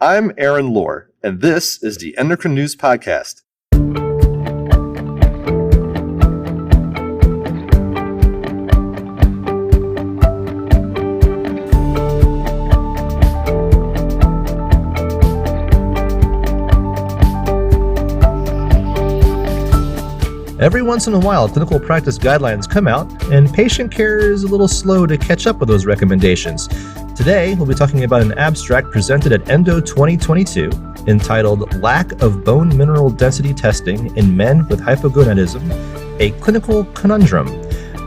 I'm Aaron Lohr, and this is the Endocrine News Podcast. Every once in a while, clinical practice guidelines come out, and patient care is a little slow to catch up with those recommendations. Today, we'll be talking about an abstract presented at Endo 2022 entitled Lack of Bone Mineral Density Testing in Men with Hypogonadism, a Clinical Conundrum.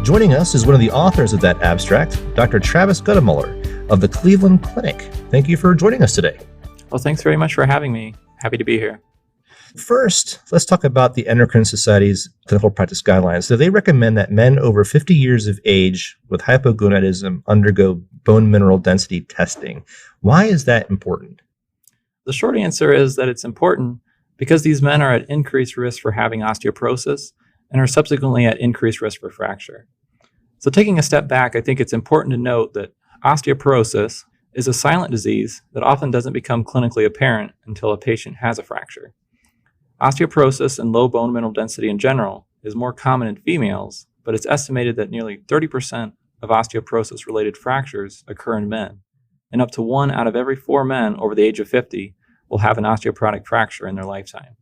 Joining us is one of the authors of that abstract, Dr. Travis Guttemuller of the Cleveland Clinic. Thank you for joining us today. Well, thanks very much for having me. Happy to be here. First, let's talk about the Endocrine Society's clinical practice guidelines. So they recommend that men over 50 years of age with hypogonadism undergo bone mineral density testing. Why is that important? The short answer is that it's important because these men are at increased risk for having osteoporosis and are subsequently at increased risk for fracture. So taking a step back, I think it's important to note that osteoporosis is a silent disease that often doesn't become clinically apparent until a patient has a fracture. Osteoporosis and low bone mineral density in general is more common in females, but it's estimated that nearly 30% of osteoporosis-related fractures occur in men, and up to 1 out of every 4 men over the age of 50 will have an osteoporotic fracture in their lifetime.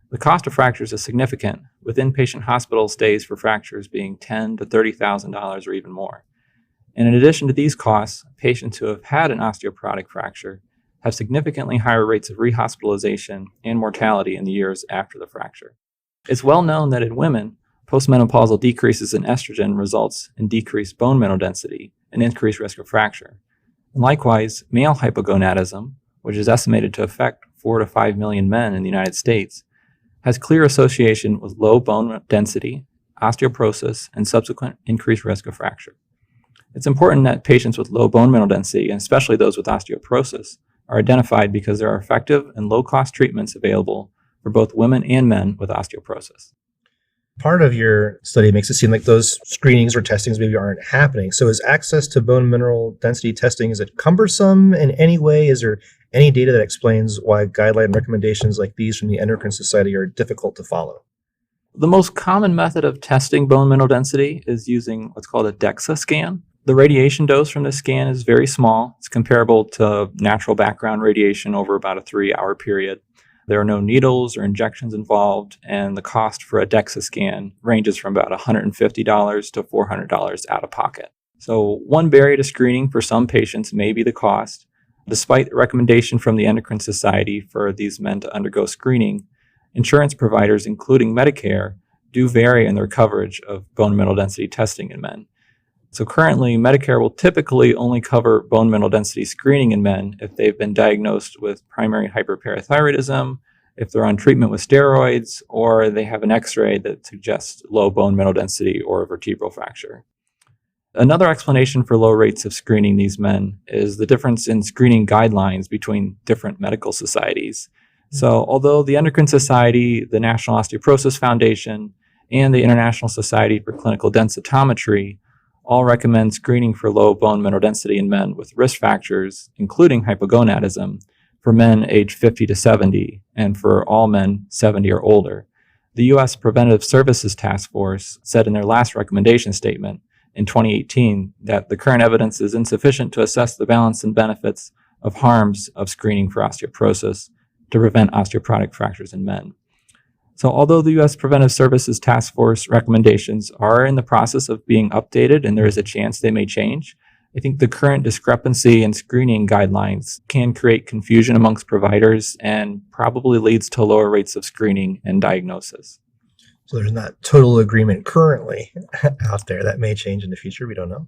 The cost of fractures is significant, with inpatient hospital stays for fractures being $10,000 to $30,000 or even more. And in addition to these costs, patients who have had an osteoporotic fracture have significantly higher rates of rehospitalization and mortality in the years after the fracture. It's well known that in women, postmenopausal decreases in estrogen results in decreased bone mineral density and increased risk of fracture. And likewise, male hypogonadism, which is estimated to affect 4 to 5 million men in the United States, has clear association with low bone density, osteoporosis, and subsequent increased risk of fracture. It's important that patients with low bone mineral density, and especially those with osteoporosis, are identified because there are effective and low-cost treatments available for both women and men with osteoporosis. Part of your study makes it seem like those screenings or testings maybe aren't happening. So is access to bone mineral density testing, is it cumbersome in any way? Is there any data that explains why guideline recommendations like these from the Endocrine Society are difficult to follow? The most common method of testing bone mineral density is using what's called a DEXA scan. The radiation dose from this scan is very small. It's comparable to natural background radiation over about a 3-hour period. There are no needles or injections involved, and the cost for a DEXA scan ranges from about $150 to $400 out of pocket. So one barrier to screening for some patients may be the cost. Despite the recommendation from the Endocrine Society for these men to undergo screening, insurance providers, including Medicare, do vary in their coverage of bone mineral density testing in men. So currently, Medicare will typically only cover bone mineral density screening in men if they've been diagnosed with primary hyperparathyroidism, if they're on treatment with steroids, or they have an X-ray that suggests low bone mineral density or a vertebral fracture. Another explanation for low rates of screening these men is the difference in screening guidelines between different medical societies. So although the Endocrine Society, the National Osteoporosis Foundation, and the International Society for Clinical Densitometry all recommend screening for low bone mineral density in men with risk factors, including hypogonadism, for men aged 50 to 70, and for all men 70 or older. The U.S. Preventive Services Task Force said in their last recommendation statement in 2018 that the current evidence is insufficient to assess the balance and benefits of harms of screening for osteoporosis to prevent osteoporotic fractures in men. So although the U.S. Preventive Services Task Force recommendations are in the process of being updated and there is a chance they may change, I think the current discrepancy in screening guidelines can create confusion amongst providers and probably leads to lower rates of screening and diagnosis. So there's not total agreement currently out there. That may change in the future. We don't know.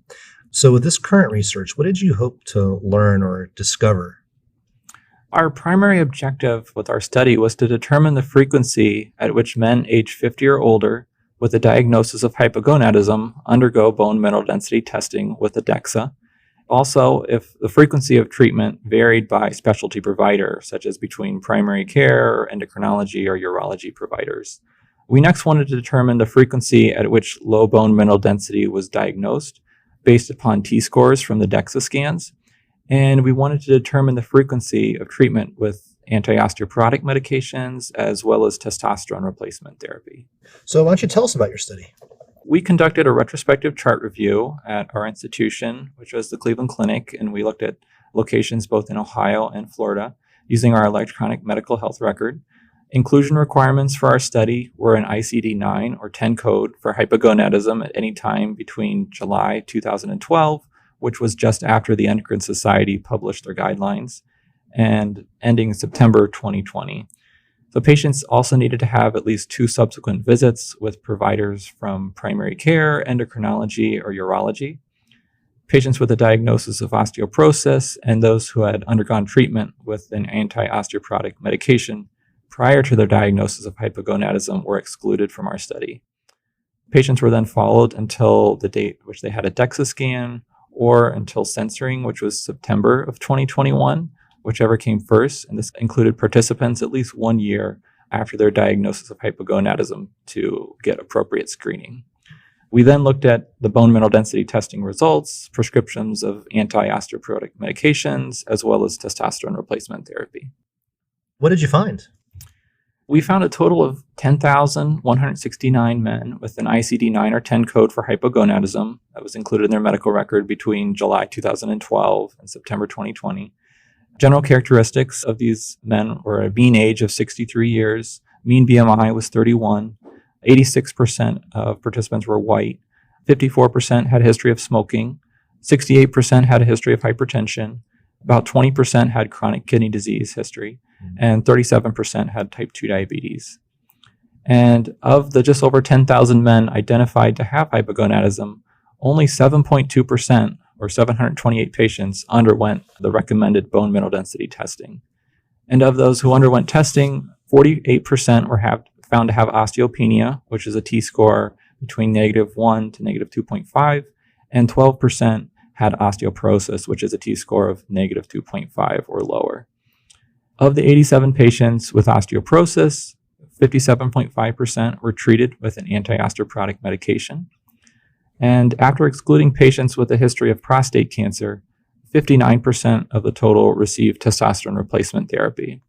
So with this current research, what did you hope to learn or discover? Our primary objective with our study was to determine the frequency at which men aged 50 or older with a diagnosis of hypogonadism undergo bone mineral density testing with a DEXA. Also, if the frequency of treatment varied by specialty provider, such as between primary care, or endocrinology, or urology providers. We next wanted to determine the frequency at which low bone mineral density was diagnosed based upon T-scores from the DEXA scans. And we wanted to determine the frequency of treatment with anti-osteoporotic medications as well as testosterone replacement therapy. So why don't you tell us about your study? We conducted a retrospective chart review at our institution, which was the Cleveland Clinic, and we looked at locations both in Ohio and Florida using our electronic medical health record. Inclusion requirements for our study were an ICD-9 or 10 code for hypogonadism at any time between July 2012, which was just after the Endocrine Society published their guidelines, and ending September 2020. So patients also needed to have at least 2 subsequent visits with providers from primary care, endocrinology, or urology. Patients with a diagnosis of osteoporosis and those who had undergone treatment with an anti-osteoporotic medication prior to their diagnosis of hypogonadism were excluded from our study. Patients were then followed until the date which they had a DEXA scan or until censoring, which was September of 2021, whichever came first, and this included participants at least 1 year after their diagnosis of hypogonadism to get appropriate screening. We then looked at the bone mineral density testing results, prescriptions of anti-osteoporotic medications, as well as testosterone replacement therapy. What did you find? We found a total of 10,169 men with an ICD-9 or 10 code for hypogonadism that was included in their medical record between July 2012 and September 2020. General characteristics of these men were a mean age of 63 years, mean BMI was 31, 86% of participants were white, 54% had a history of smoking, 68% had a history of hypertension, about 20% had chronic kidney disease history, and 37% had type 2 diabetes. And of the just over 10,000 men identified to have hypogonadism, only 7.2%, or 728 patients, underwent the recommended bone mineral density testing. And of those who underwent testing, 48% were found to have osteopenia, which is a T-score between -1 to -2.5, and 12% had osteoporosis, which is a T-score of -2.5 or lower. Of the 87 patients with osteoporosis, 57.5% were treated with an anti-osteoporotic medication. And after excluding patients with a history of prostate cancer, 59% of the total received testosterone replacement therapy.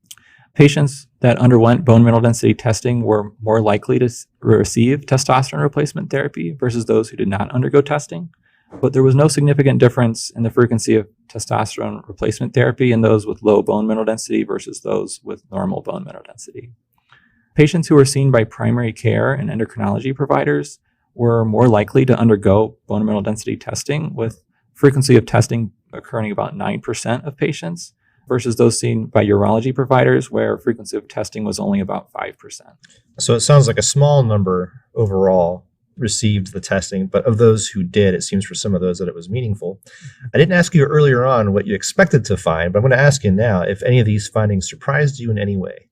Patients that underwent bone mineral density testing were more likely to receive testosterone replacement therapy versus those who did not undergo testing. But there was no significant difference in the frequency of testosterone replacement therapy in those with low bone mineral density versus those with normal bone mineral density. Patients who were seen by primary care and endocrinology providers were more likely to undergo bone mineral density testing, with frequency of testing occurring about 9% of patients versus those seen by urology providers where frequency of testing was only about 5%. So it sounds like a small number overall received the testing, but of those who did, it seems for some of those that it was meaningful. I didn't ask you earlier on what you expected to find, but I'm going to ask you now if any of these findings surprised you in any way.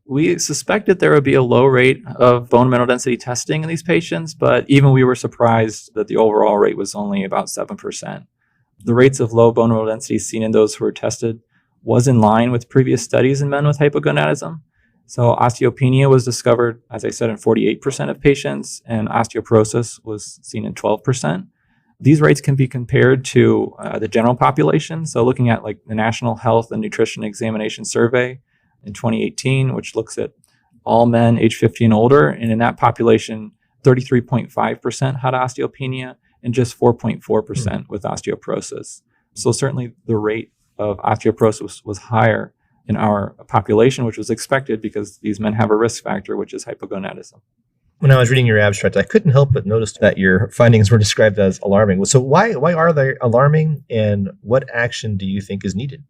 We suspected there would be a low rate of bone mineral density testing in these patients, but even we were surprised that the overall rate was only about 7%. The rates of low bone mineral density seen in those who were tested was in line with previous studies in men with hypogonadism. So osteopenia was discovered, as I said, in 48% of patients, and osteoporosis was seen in 12%. These rates can be compared to the general population. So looking at like the National Health and Nutrition Examination Survey in 2018, which looks at all men age 50 and older. And in that population, 33.5% had osteopenia and just 4.4% with osteoporosis. So certainly the rate of osteoporosis was higher in our population, which was expected because these men have a risk factor, which is hypogonadism. When I was reading your abstract, I couldn't help but notice that your findings were described as alarming. So why are they alarming, and what action do you think is needed?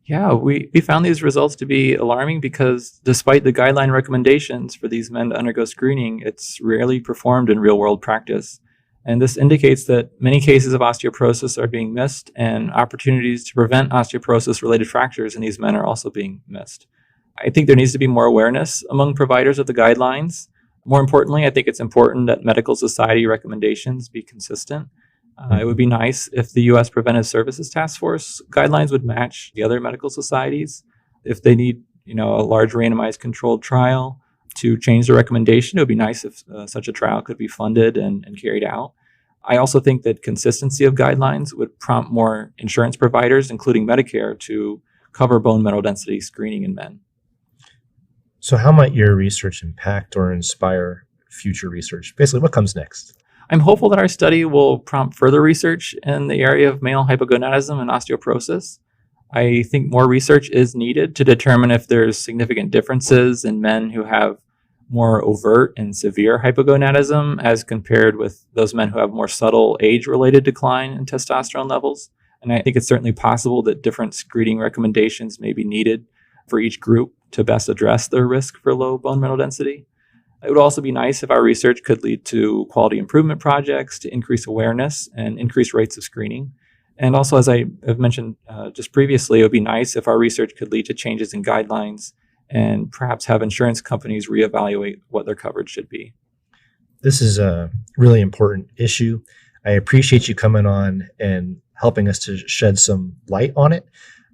Yeah, we found these results to be alarming because despite the guideline recommendations for these men to undergo screening, it's rarely performed in real-world practice. And this indicates that many cases of osteoporosis are being missed, and opportunities to prevent osteoporosis-related fractures in these men are also being missed. I think there needs to be more awareness among providers of the guidelines. More importantly, I think it's important that medical society recommendations be consistent. It would be nice if the U.S. Preventive Services Task Force guidelines would match the other medical societies. If they need, a large randomized controlled trial to change the recommendation, it would be nice if such a trial could be funded and carried out. I also think that consistency of guidelines would prompt more insurance providers, including Medicare, to cover bone mineral density screening in men. So how might your research impact or inspire future research? Basically, what comes next? I'm hopeful that our study will prompt further research in the area of male hypogonadism and osteoporosis. I think more research is needed to determine if there's significant differences in men who have more overt and severe hypogonadism as compared with those men who have more subtle age-related decline in testosterone levels. And I think it's certainly possible that different screening recommendations may be needed for each group to best address their risk for low bone mineral density. It would also be nice if our research could lead to quality improvement projects to increase awareness and increase rates of screening. And also, as I have mentioned just previously, it would be nice if our research could lead to changes in guidelines and perhaps have insurance companies reevaluate what their coverage should be. This is a really important issue. I appreciate you coming on and helping us to shed some light on it.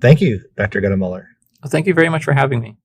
Thank you, Dr. Guttemuller. Well, thank you very much for having me.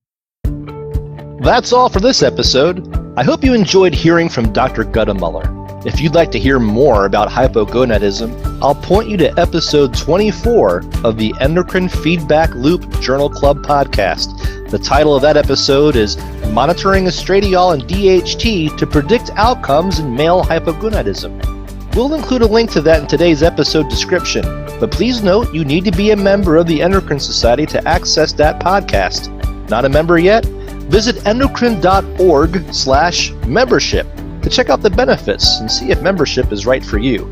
That's all for this episode. I hope you enjoyed hearing from Dr. Guttemuller. If you'd like to hear more about hypogonadism, I'll point you to episode 24 of the Endocrine Feedback Loop Journal Club podcast. The title of that episode is Monitoring Estradiol and DHT to Predict Outcomes in Male Hypogonadism. We'll include a link to that in today's episode description, but please note you need to be a member of the Endocrine Society to access that podcast. Not a member yet? Visit endocrine.org/membership to check out the benefits and see if membership is right for you.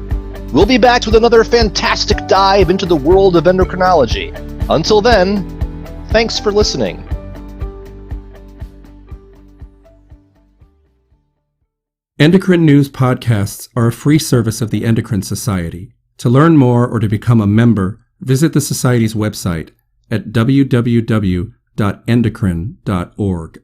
We'll be back with another fantastic dive into the world of endocrinology. Until then, thanks for listening. Endocrine News podcasts are a free service of the Endocrine Society. To learn more or to become a member, visit the Society's website at www.endocrine.org.